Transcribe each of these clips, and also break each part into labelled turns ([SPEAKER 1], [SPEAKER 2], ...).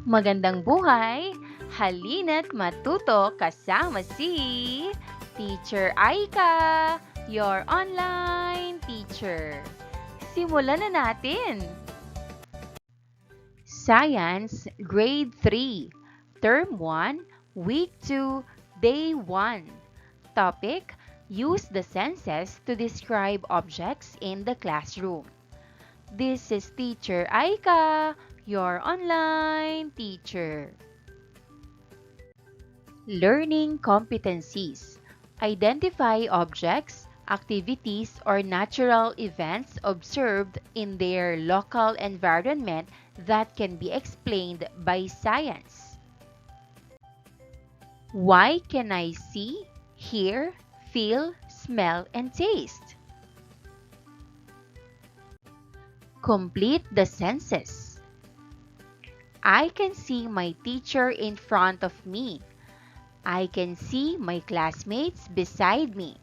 [SPEAKER 1] Magandang buhay! Halina't matuto kasama si Teacher Aika, your online teacher. Simulan na natin! Science Grade 3, Term 1, Week 2, Day 1. Topic: Use the senses to describe objects in the classroom. This is Teacher Aika, your online teacher. Learning competencies. Identify objects, activities, or natural events observed in their local environment that can be explained by science. Why can I see, hear, feel, smell, and taste? Complete the senses. I can see my teacher in front of me. I can see my classmates beside me.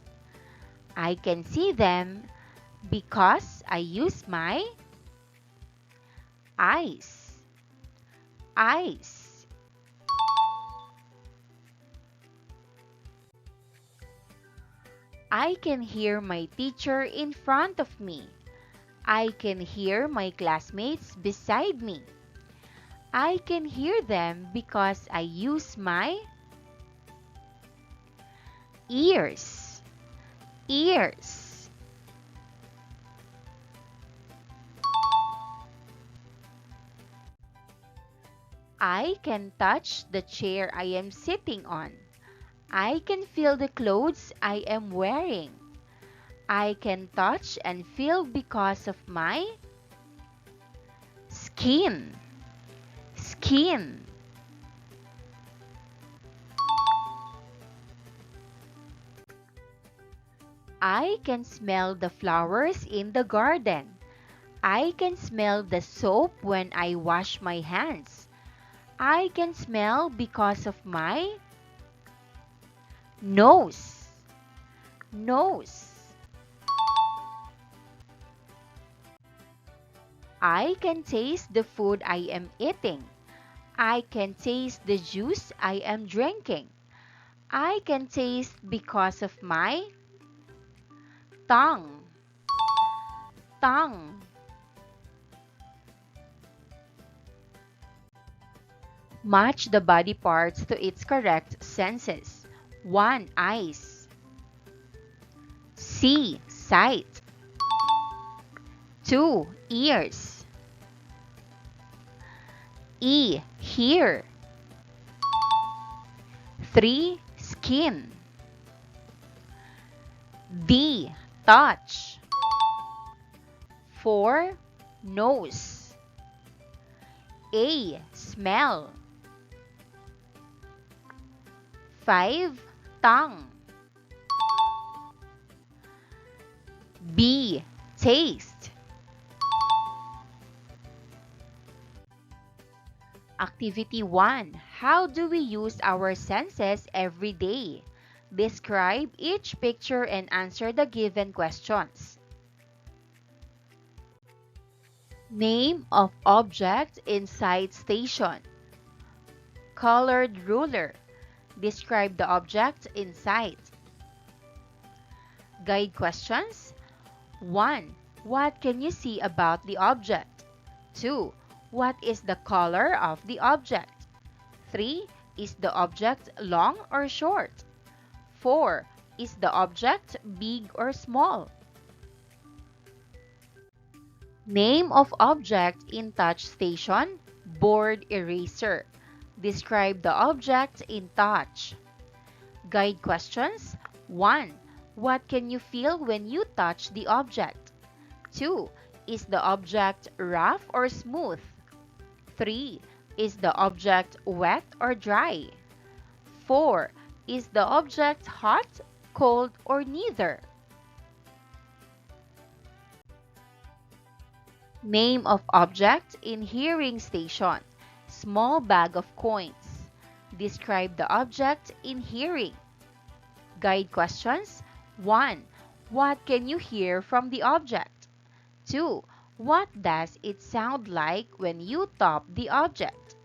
[SPEAKER 1] I can see them because I use my eyes. Eyes. I can hear my teacher in front of me. I can hear my classmates beside me. I can hear them because I use my ears. Ears. I can touch the chair I am sitting on. I can feel the clothes I am wearing. I can touch and feel because of my skin. Skin. I can smell the flowers in the garden. I can smell the soap when I wash my hands. I can smell because of my nose. Nose. I can taste the food I am eating. I can taste the juice I am drinking. I can taste because of my tongue. Tongue. Match the body parts to its correct senses. 1. Eyes. C. Sight. 2. Ears. E. Hear. 3. Skin. D. Touch. 4. Nose. A. Smell. 5. Tongue. B. Taste. Activity 1. How do we use our senses every day? Describe each picture and answer the given questions. Name of object inside station. Colored ruler. Describe the object in sight. Guide questions. 1. What can you see about the object? 2. What is the color of the object? 3. Is the object long or short? 4. Is the object big or small? Name of object in touch station. Board eraser. Describe the object in touch. Guide questions. 1. What can you feel when you touch the object? 2. Is the object rough or smooth? 3. Is the object wet or dry? 4. Is the object hot, cold, or neither? Name of object in hearing station. Small bag of coins. Describe the object in hearing. Guide questions. 1. What can you hear from the object? 2. What does it sound like when you tap the object?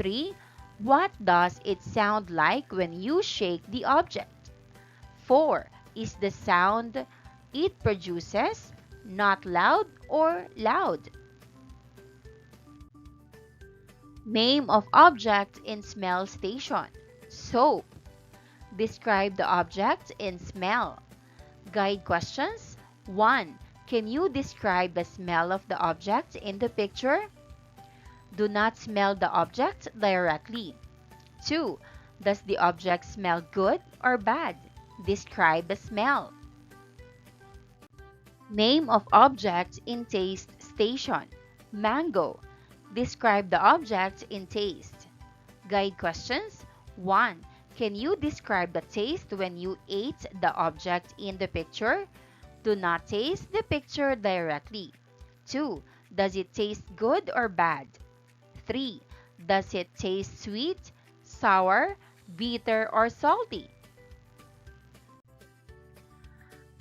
[SPEAKER 1] 3. What does it sound like when you shake the object? 4. Is the sound it produces not loud or loud? Name of object in smell station. Soap. Describe the object in smell. Guide questions. 1. Can you describe the smell of the object in the picture? Do not smell the object directly. 2. Does the object smell good or bad? Describe the smell. Name of object in taste station. Mango. Describe the object in taste. Guide questions. 1. Can you describe the taste when you ate the object in the picture? Do not taste the picture directly. 2. Does it taste good or bad? 3. Does it taste sweet, sour, bitter, or salty?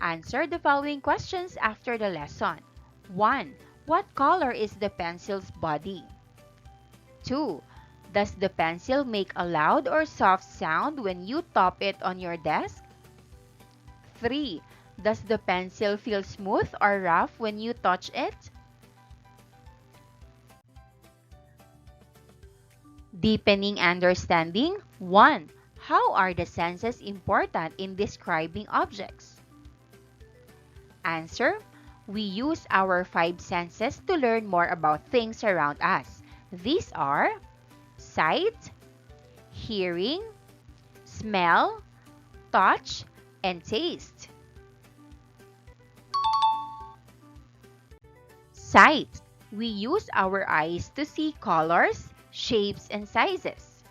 [SPEAKER 1] Answer the following questions after the lesson. 1. What color is the pencil's body? 2. Does the pencil make a loud or soft sound when you tap it on your desk? 3. Does the pencil feel smooth or rough when you touch it? Deepening understanding. 1. How are the senses important in describing objects? Answer. We use our 5 senses to learn more about things around us. These are sight, hearing, smell, touch, and taste. Sight. We use our eyes to see colors, shapes, and sizes.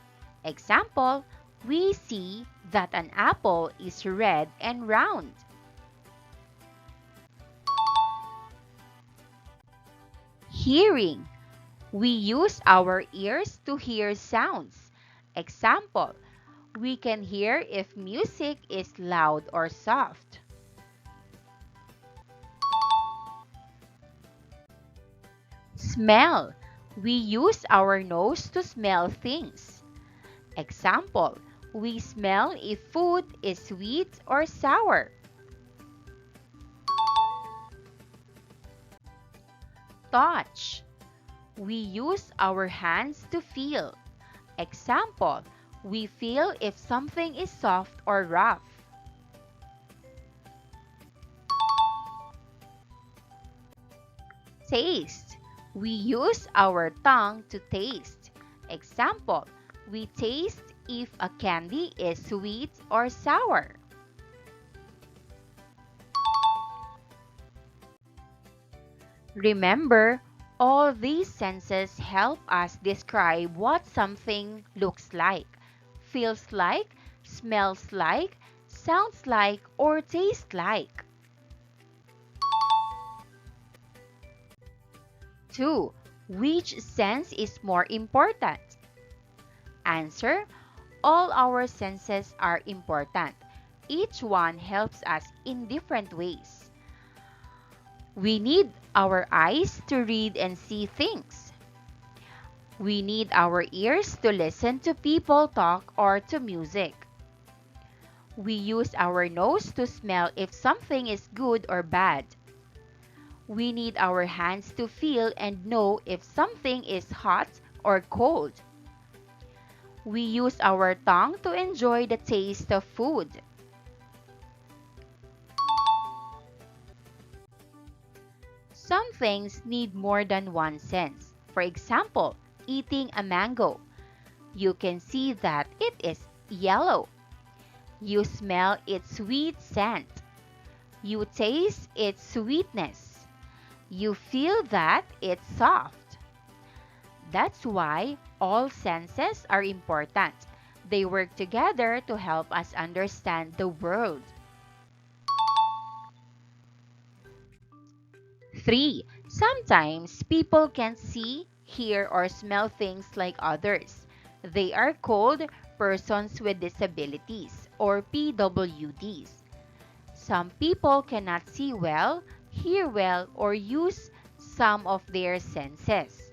[SPEAKER 1] Example, we see that an apple is red and round. Hearing. We use our ears to hear sounds. Example, we can hear if music is loud or soft. Smell. We use our nose to smell things. Example, we smell if food is sweet or sour. Touch. We use our hands to feel. Example, we feel if something is soft or rough. Taste. We use our tongue to taste. Example, we taste if a candy is sweet or sour. Remember, all these senses help us describe what something looks like, feels like, smells like, sounds like, or tastes like. 2. Which sense is more important? Answer. All our senses are important. Each one helps us in different ways. We need our eyes to read and see things. We need our ears to listen to people talk or to music. We use our nose to smell if something is good or bad. We need our hands to feel and know if something is hot or cold. We use our tongue to enjoy the taste of food. Some things need more than one sense. For example, eating a mango. You can see that it is yellow. You smell its sweet scent. You taste its sweetness. You feel that it's soft. That's why all senses are important. They work together to help us understand the world. 3. Sometimes people can't see, hear, or smell things like others. They are called persons with disabilities or PWDs. Some people cannot see well, hear well, or use some of their senses.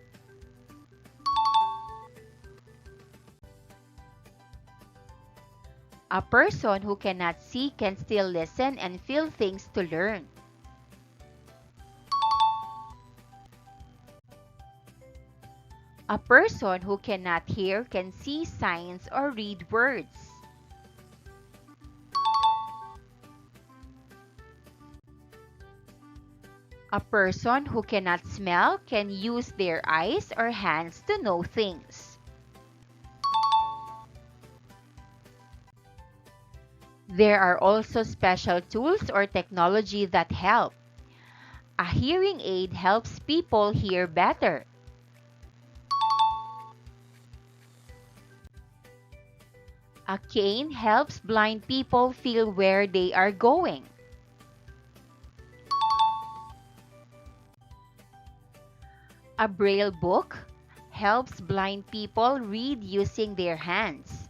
[SPEAKER 1] A person who cannot see can still listen and feel things to learn. A person who cannot hear can see signs or read words. A person who cannot smell can use their eyes or hands to know things. There are also special tools or technology that help. A hearing aid helps people hear better. A cane helps blind people feel where they are going. A braille book helps blind people read using their hands.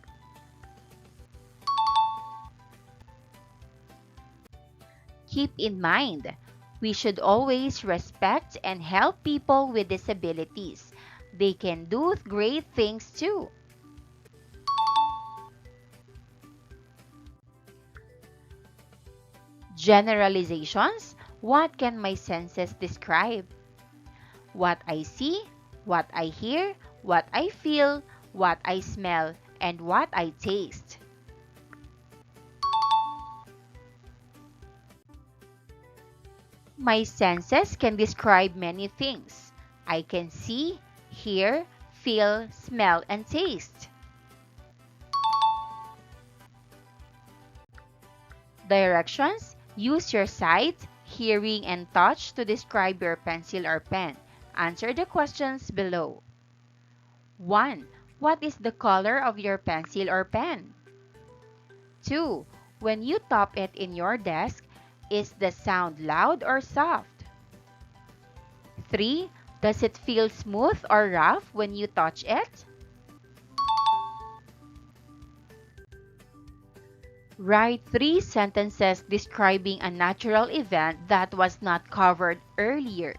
[SPEAKER 1] Keep in mind, we should always respect and help people with disabilities. They can do great things too. Generalizations. What can my senses describe? What I see, what I hear, what I feel, what I smell, and what I taste. My senses can describe many things. I can see, hear, feel, smell, and taste. Directions. Use your sight, hearing, and touch to describe your pencil or pen. Answer the questions below. 1. What is the color of your pencil or pen? 2. When you tap it in your desk, is the sound loud or soft? 3. Does it feel smooth or rough when you touch it? Write 3 sentences describing a natural event that was not covered earlier.